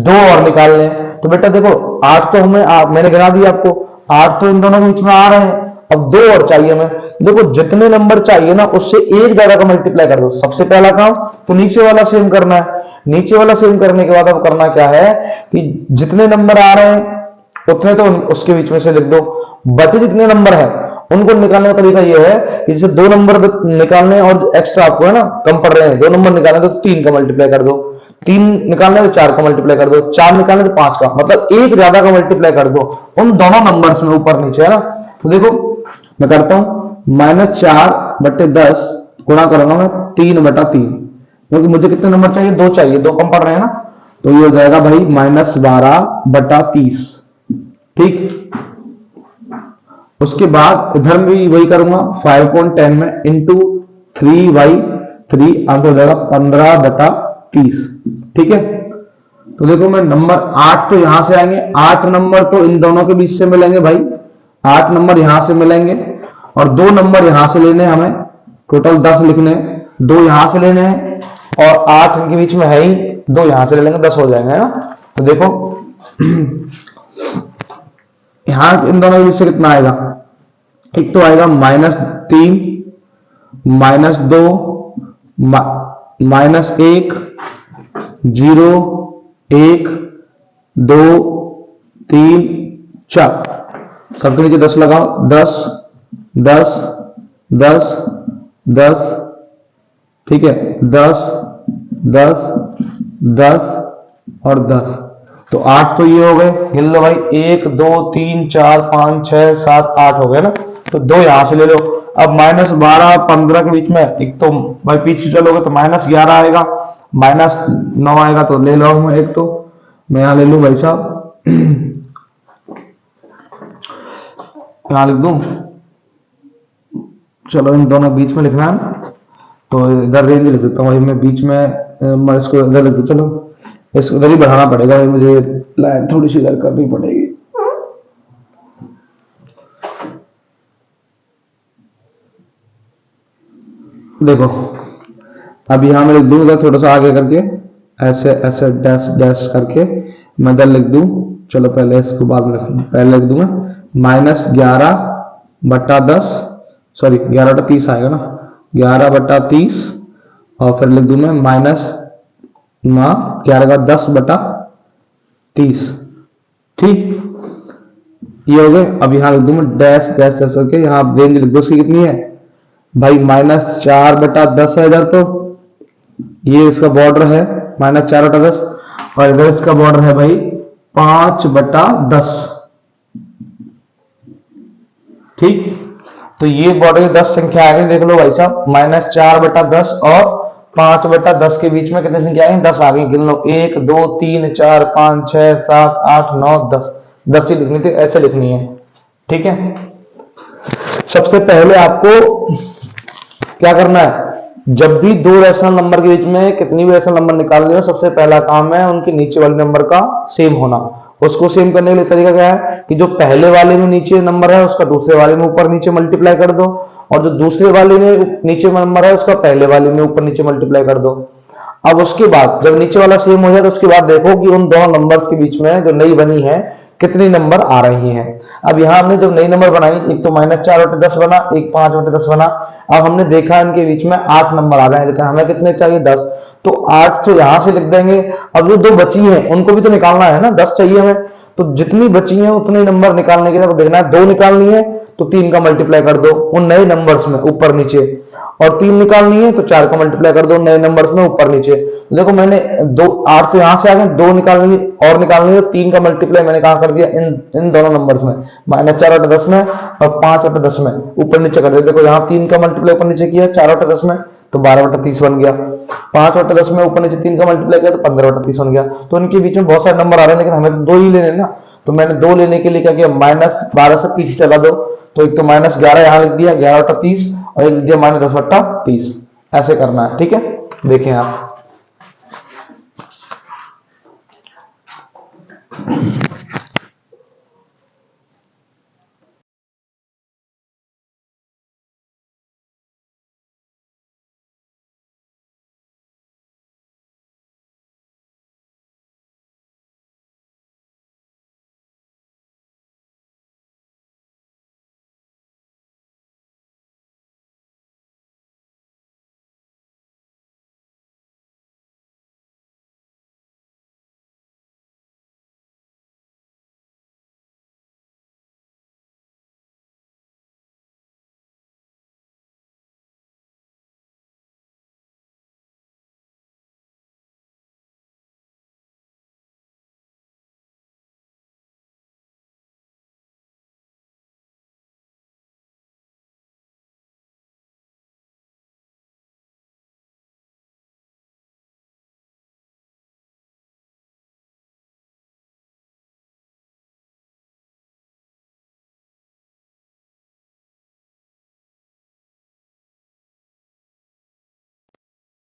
A: 2 और निकालने हैं। तो बेटा देखो 8 तो मैंने गिना दिया आपको, 8 तो इन दोनों के बीच में आ रहे हैं, अब 2 और चाहिए हमें। देखो जितने नंबर चाहिए ना उससे एक ज्यादा का मल्टीप्लाई कर दो। सबसे पहला काम तो नीचे वाला सेम करना है। नीचे वाला सेम करने के बाद अब करना क्या है कि जितने नंबर आ रहे हैं उतने तो उसके बीच में से लिख दो, बचे जितने नंबर है उनको निकालने का तरीका यह है कि जैसे 2 नंबर निकालने और एक्स्ट्रा आपको है ना कम पड़ रहे हैं, 2 नंबर निकालने तो 3 का मल्टीप्लाई कर दो, 3 निकालने तो 4 का मल्टीप्लाई कर दो, 4 निकालने तो 5 का, मतलब एक ज्यादा का मल्टीप्लाई कर दो उन दोनों नंबर्स में ऊपर नीचे, है ना। तो देखो मैं करता हूं, -4/10 गुणा करूंगा मैं 3/3, क्योंकि मुझे कितने नंबर चाहिए, 2 चाहिए, 2 कम पड़ रहे हैं ना, तो ये हो जाएगा भाई -12/30। ठीक, उसके बाद इधर भी वही करूंगा 5/10 में इंटू 3/3, आंसर हो जाएगा 15/30। ठीक है, तो देखो मैं नंबर 8 तो यहां से आएंगे, 8 नंबर तो इन दोनों के बीच से मिलेंगे भाई, 8 नंबर यहां से मिलेंगे और 2 नंबर यहां से लेने हमें, टोटल 10 लिखने, 2 यहां से लेने हैं और 8 इनके बीच में है ही, 2 यहां से ले लेंगे, 10 हो जाएंगे, है ना। तो देखो यहां इन दोनों के बीच से कितना आएगा, एक तो आएगा -3 -2 -1 0 1 2 3 4, सबके नीचे 10 लगाओ, 10 10 10 10, ठीक है, 10 10 10 और 10, तो 8 तो ये हो गए, गिन लो भाई, 1 2 3 4 5 6 7 8 हो गए ना, तो 2 यहां से ले लो। अब -12 15 के बीच में एक तो भाई पीछे चलोगे तो -11 आएगा, -9 आएगा, तो ले लो मैं एक, तो मैं यहां ले लू भाई साहब, यहां लिख दूं, चलो इन दोनों बीच में लिखना है, तो इधर रेंज लिख देता हूँ भाई मैं बीच में, मैं इसको इधर लिख दूं, चलो इसको इधर ही बढ़ाना पड़ेगा भाई, मुझे लाइन थोड़ी सी इधर करनी पड़ेगी। देखो अब यहां मैं लिख दूं इधर थोड़ा सा आगे करके, ऐसे ऐसे डैश डैश करके मैं इधर लिख दूं, चलो पहले इसको बाद में पहले लिख दूंगा, -11/10, सॉरी 11/30 आएगा ना, 11/30, और फिर लिख दूं मैं -11/10/30। ठीक, ये हो गए। अब यहां लिख दूं मैं डैश डैश डैश करके, यहां रेंज लिख दो उसकी कितनी है भाई, -4/10 है इधर, तो ये इसका बॉर्डर है -4/10, और इधर इसका बॉर्डर है भाई 5/10। ठीक, तो ये बॉर्डर 10 संख्या आ गई, देख लो भाई साहब, -4/10 और 5/10 के बीच में कितनी संख्या आई, 10 आ गई, गिन लो, 1 2 3 4 5 6 7 8 9 10, 10 ही लिखनी थी, ऐसे लिखनी है। ठीक है, सबसे पहले आपको क्या करना है, जब भी 2 रेशनल नंबर के बीच में कितनी भी रेशनल नंबर निकालनी हो, सबसे पहला काम है उनके नीचे वाले नंबर का सेम होना। उसको सेम करने के लिए तरीका क्या है कि जो पहले वाले में नीचे नंबर है उसका दूसरे वाले में ऊपर नीचे मल्टीप्लाई कर दो, और जो दूसरे वाले में नीचे नंबर है उसका पहले वाले में ऊपर नीचे मल्टीप्लाई कर दो। अब उसके बाद जब नीचे वाला सेम हो जाए तो उसके बाद देखो कि उन दोनों नंबर्स के बीच में जो नई बनी है कितनी नंबर आ रही हैं। अब यहां हमने जब नई नंबर बनाई, एक तो -4/10 बना, एक 5/10 बना। अब हमने देखा इनके बीच में 8 नंबर आ रहे हैं, लेकिन हमें कितने चाहिए 10, तो 8 तो यहां से लिख देंगे। अब जो 2 बची हैं उनको भी तो निकालना है ना, 10 चाहिए हमें, तो जितनी बची हैं उतने नंबर निकालने के लिए देखना है 2 निकालनी है तो 3 का मल्टीप्लाई कर दो उन नए नंबर्स में ऊपर नीचे, और 3 निकालनी है तो 4 का मल्टीप्लाई कर दो नए नंबर्स में ऊपर नीचे। देखो मैंने 8 तो यहां से आ गए, 2 निकालनी और निकालनी है, 3 का मल्टीप्लाई मैंने कहां कर दिया, इन दोनों नंबर्स में, -4 बटे 10 में और 5 बटे 10 में ऊपर नीचे कर दिया। देखो यहाँ 3 का मल्टीप्लाई ऊपर नीचे किया 4 बटे 10 में तो 12 बटे 30 बन गया, 5 बटे 10 में ऊपर नीचे 3 का मल्टीप्लाई किया तो 15 बटे 30 बन गया। तो इनके बीच में बहुत सारे नंबर आ रहे हैं लेकिन हमें तो 2 ही लेने ना, तो मैंने 2 लेने के लिए क्या किया, -12 से पीछे चला दो, तो एक तो -11 यहां लिख दिया 11 बटा 30 और एक लिख दिया -10 बटा 30, ऐसे करना है। ठीक है, देखें आप।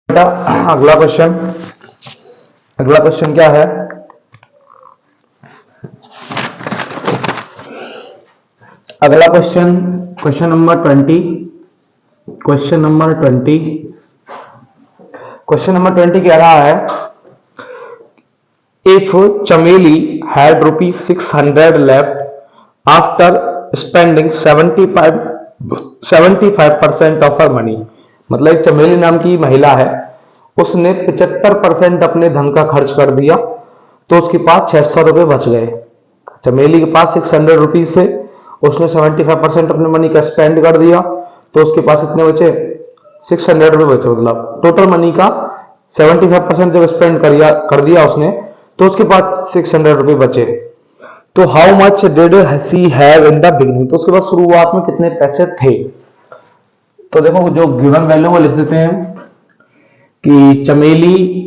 A: बेटा अगला क्वेश्चन क्या है, अगला क्वेश्चन नंबर 20, क्वेश्चन नंबर 20 कह रहा है, इफ चमेली had ₹600 left after spending 75% of her money. मतलब एक चमेली नाम की महिला है, उसने 75% अपने धन का खर्च कर दिया तो उसके पास 600 रुपए बच गए। चमेली के पास 600 रुपीज थे, उसने 75% अपने मनी का स्पेंड कर दिया तो उसके पास कितने बचे, 600 रुपए बचे। मतलब टोटल मनी का 75% जब स्पेंड कर दिया उसने तो उसके पास 600 रुपए बचे। तो how much did she have in the beginning, तो उसके पास शुरुआत में कितने पैसे थे। तो देखो जो गिवन वैल्यू वो लिख देते हैं कि चमेली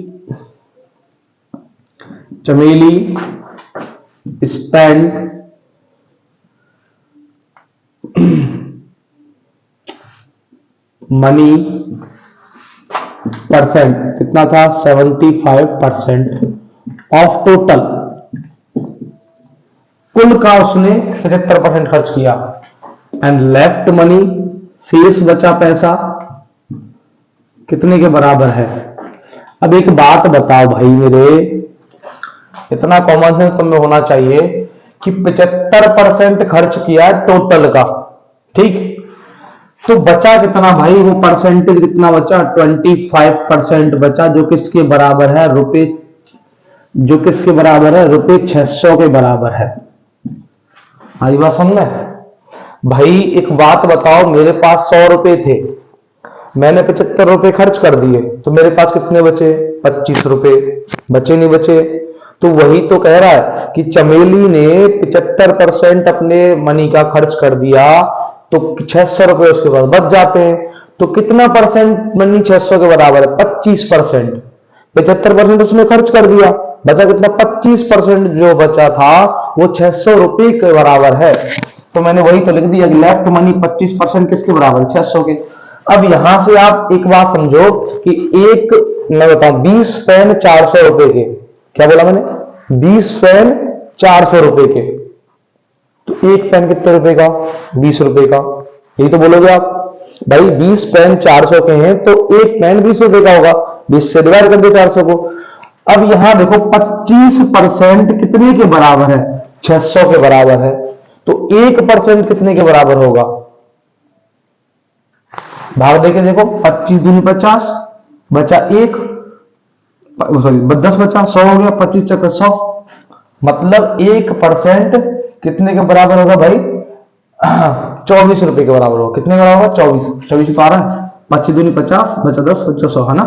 A: स्पेंड मनी परसेंट कितना था, 75% ऑफ टोटल, कुल का उसने 75% खर्च किया। एंड लेफ्ट मनी, शेष बचा पैसा कितने के बराबर है। अब एक बात बताओ भाई मेरे, इतना कॉमन सेंस तुम्हें होना चाहिए कि 75% खर्च किया टोटल का, ठीक, तो बचा कितना भाई, वो परसेंटेज कितना बचा, 25% बचा, जो किसके बराबर है, रुपए 600 के बराबर है। आई बात समझे भाई। एक बात बताओ, मेरे पास 100 रुपए थे, मैंने 75 रुपए खर्च कर दिए तो मेरे पास कितने बचे, 25 रुपए बचे, नहीं बचे। तो वही तो कह रहा है कि चमेली ने 75% अपने मनी का खर्च कर दिया तो 600 रुपए उसके पास बच जाते हैं। तो कितना परसेंट मनी 600 के बराबर है, 25%। 75% उसने खर्च कर दिया, बचा कितना, 25% जो बचा था वो 600 रुपए के बराबर है। तो मैंने वही तो लिख दिया, लेफ्ट मनी 25% किसके बराबर, 600 के। अब यहां से आप एक बात समझो कि एक, मैं बताऊं, 20 पेन 400 रुपए के, क्या बोला मैंने, 20 पेन 400 रुपए के, तो एक पेन कितने रुपए का, 20 रुपए का, यही तो बोलोगे आप भाई। 20 पेन 400 के हैं तो एक पेन 20 रुपए का होगा, 20 से डिवाइड कर दो 400 को। अब यहां देखो 25% कितने के बराबर है, 600 के बराबर है, तो 1% कितने के बराबर होगा, भाग देके देखो, 25 दूनी 50 बचा 1, सॉरी 10 बचा, 100 हो गया, 25 चक्कर 100, मतलब 1% कितने के बराबर होगा भाई? 24 रुपए के बराबर होगा। कितने का होगा? 24 तो आ रहा है, 25 दूनी 50, बचा 10, बचा 100, है ना,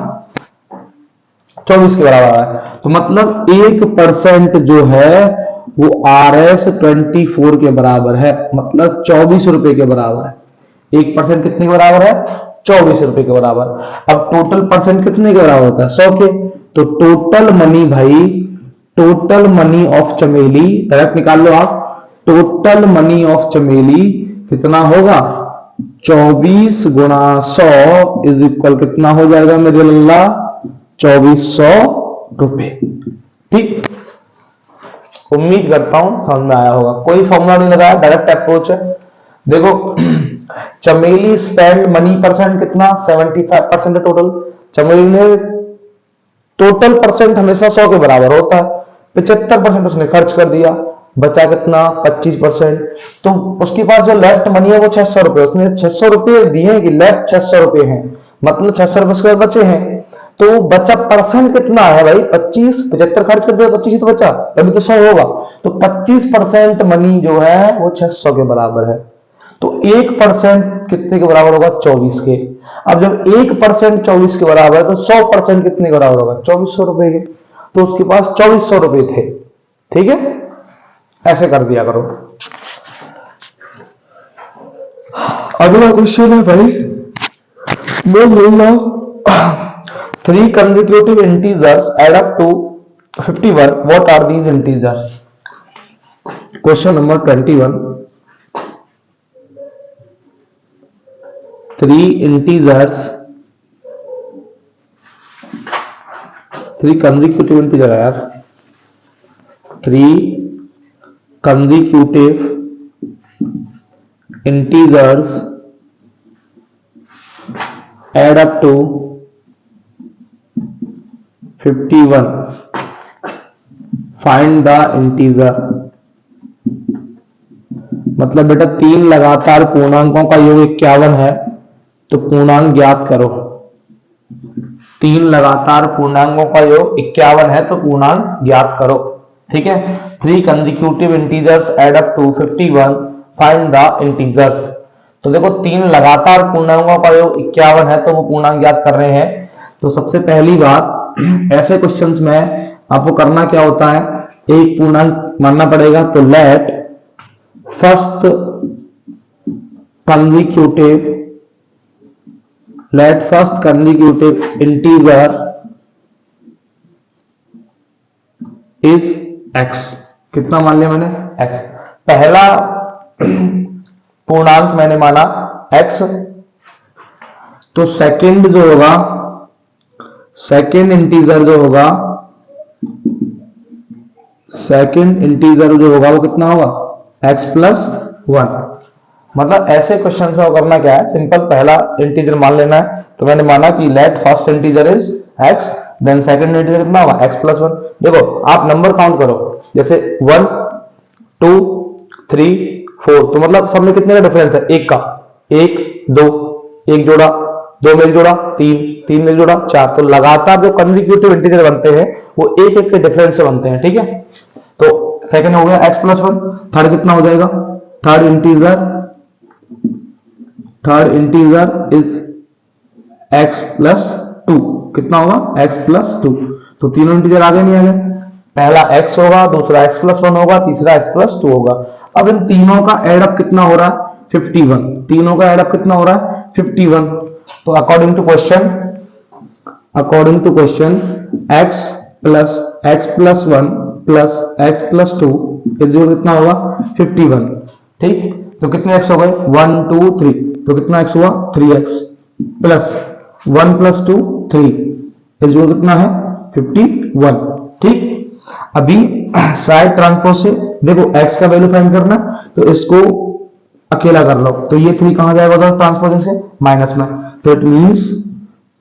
A: 24 के बराबर है। तो मतलब 1% जो है वो RS24 के बराबर है, मतलब 24 रुपए के बराबर है। 1% कितने के बराबर है? 24 रुपए के बराबर। अब टोटल परसेंट कितने के बराबर होता है? 100 के। तो टोटल मनी भाई, टोटल मनी ऑफ चमेली डायरेक्ट निकाल लो आप। टोटल मनी ऑफ चमेली कितना होगा? 24 गुणा 100 इज इक्वल कितना हो जाएगा मेरे लल्ला? 2400 रुपए। ठीक, उम्मीद करता हूं समझ में आया होगा। कोई फॉर्मूला नहीं लगाया, डायरेक्ट अप्रोच है। देखो चमेली स्पेंड मनी परसेंट कितना? 75% है टोटल। चमेली ने टोटल परसेंट हमेशा 100 के बराबर होता है, 75% उसने खर्च कर दिया, बचा कितना? 25%। तो उसके पास जो लेफ्ट मनी है वो 600 रुपए, उसने 600 रुपए दिए कि लेफ्ट 600 रुपए हैं, मतलब 600 रुपए उसके बचे हैं। तो बचा परसेंट कितना है भाई? 25, 75 खर्च कर दिया, 25 ही तो बचा, तभी तो 100 होगा। तो 25% मनी जो है वो 600 के बराबर है। तो 1% कितने के बराबर होगा? 24 के। अब जब 1% 24 के बराबर है तो 100% कितने के बराबर होगा? 2400 रुपए के। तो उसके पास 2400 रुपए थे। ठीक है, ऐसे कर दिया करो। अगला क्वेश्चन है भाई, मैं बोल रहा हूं 3 consecutive integers add up to 51. What are these integers? Question number 21. 3 integers, 3 consecutive integer है यार, 3 consecutive integers add up to 51. Find the integer. मतलब बेटा 3 लगातार पूर्णांकों का योग 51 है, तो पूर्णांक ज्ञात करो। 3 लगातार पूर्णांकों का योग 51 है, तो पूर्णांक ज्ञात करो। ठीक है, 3 consecutive integers add up to 51. Find the integers. तो देखो 3 लगातार पूर्णांकों का योग 51 है, तो वो पूर्णांक ज्ञात कर रहे हैं। तो सबसे पहली बात, ऐसे क्वेश्चंस में आपको करना क्या होता है? एक पूर्णांक मानना पड़ेगा। तो let first consecutive integer is x। कितना मान लिया मैंने? x। पहला पूर्णांक मैंने माना x, तो सेकंड जो होगा, सेकंड इंटीजर जो होगा, सेकंड इंटीजर जो होगा वो कितना होगा? x plus 1। मतलब ऐसे क्वेश्चन में करना क्या है? सिंपल, पहला इंटीजर मान लेना है। तो मैंने माना कि let first integer is x, then second integer कितना होगा? x plus 1। देखो आप नंबर काउंट करो, जैसे 1 2 3 4, तो मतलब सब में कितने का डिफरेंस है? एक का, 1 2, एक जोड़ा, 2 में जोड़ा, 3 3 में जोड़ा, 4। तो लगातार जो कंसेक्यूटिव इंटीजर बनते हैं वो एक एक के डिफरेंस से बनते हैं। ठीक है, तो सेकंड हो गया x प्लस 1। थर्ड कितना हो जाएगा? Third integer is x plus 2। कितना होगा? x plus 2। तो तीनों इंटीजर आगे नहीं आगे, पहला x होगा, दूसरा x प्लस 1 होगा, तीसरा x प्लस 2 होगा। अब इन तीनों का एडअप कितना हो रहा है? 51। तीनों का एडअप कितना हो रहा है? 51। तो according to question x plus 1 plus x plus 2 कितना होगा? 51। ठीक, तो कितने x हो गए? 1 2 3, तो कितना x हुआ? 3x प्लस 1 प्लस 2 3, कितना है? 51। ठीक, अभी साइड ट्रांसपोज से देखो x का वैल्यू फाइंड करना, तो इसको अकेला कर लो। तो ये 3 कहां जाएगा? ट्रांसपोजिंग से माइनस में, तो it means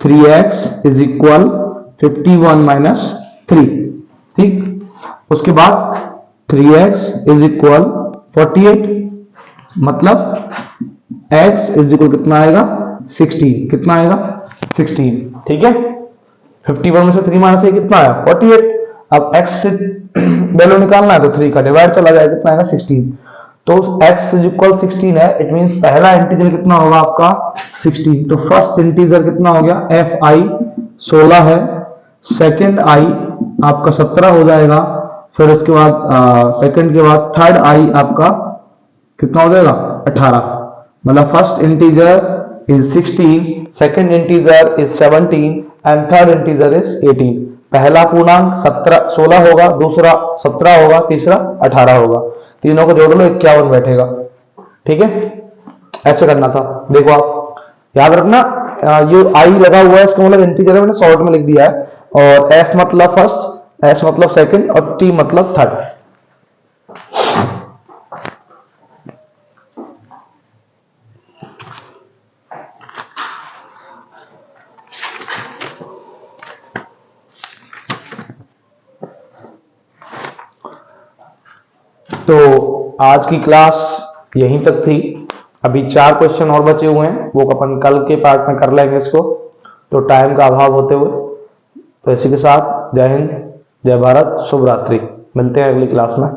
A: 3x is equal 51 minus 3। ठीक, उसके बाद 3x इज इक्वल 48, मतलब x इज इक्वल कितना आएगा? 16। कितना आएगा? 16। ठीक है, 51 में से 3 माइनस कितना आया 48। अब x से वैल्यू निकालना है तो 3 का डिवाइड चला जाएगा, कितना आएगा 16। तो x इज इक्वल 16 है, इट मींस पहला इंटीजर कितना होगा आपका 16। तो फर्स्ट इंटीजर कितना हो गया fi 16 है, सेकंड i आपका 17 हो जाएगा, फिर उसके बाद सेकंड के बाद थर्ड i आपका कितना हो जाएगा 18। मतलब first integer is 16, second integer is 17 and third integer is 18। पहला पूर्णांक 16 होगा, दूसरा 17 होगा, तीसरा 18 होगा। तीनों को जोड़ लो 51 बैठेगा। ठीक है, ऐसे करना था। देखो आप याद रखना, ये आई लगा हुआ है, इसका मतलब इंटीजर है, मैंने शॉर्ट में लिख दिया है। और एफ मतलब फर्स्ट, एस मतलब सेकंड और टी मतलब थर्ड। तो आज की क्लास यहीं तक थी। अभी 4 क्वेश्चन और बचे हुए हैं, वो अपन कल के पार्ट में कर लेंगे इसको, तो टाइम का अभाव होते हुए। तो इसी के साथ जय हिंद, जय भारत, शुभ रात्रि। मिलते हैं अगली क्लास में।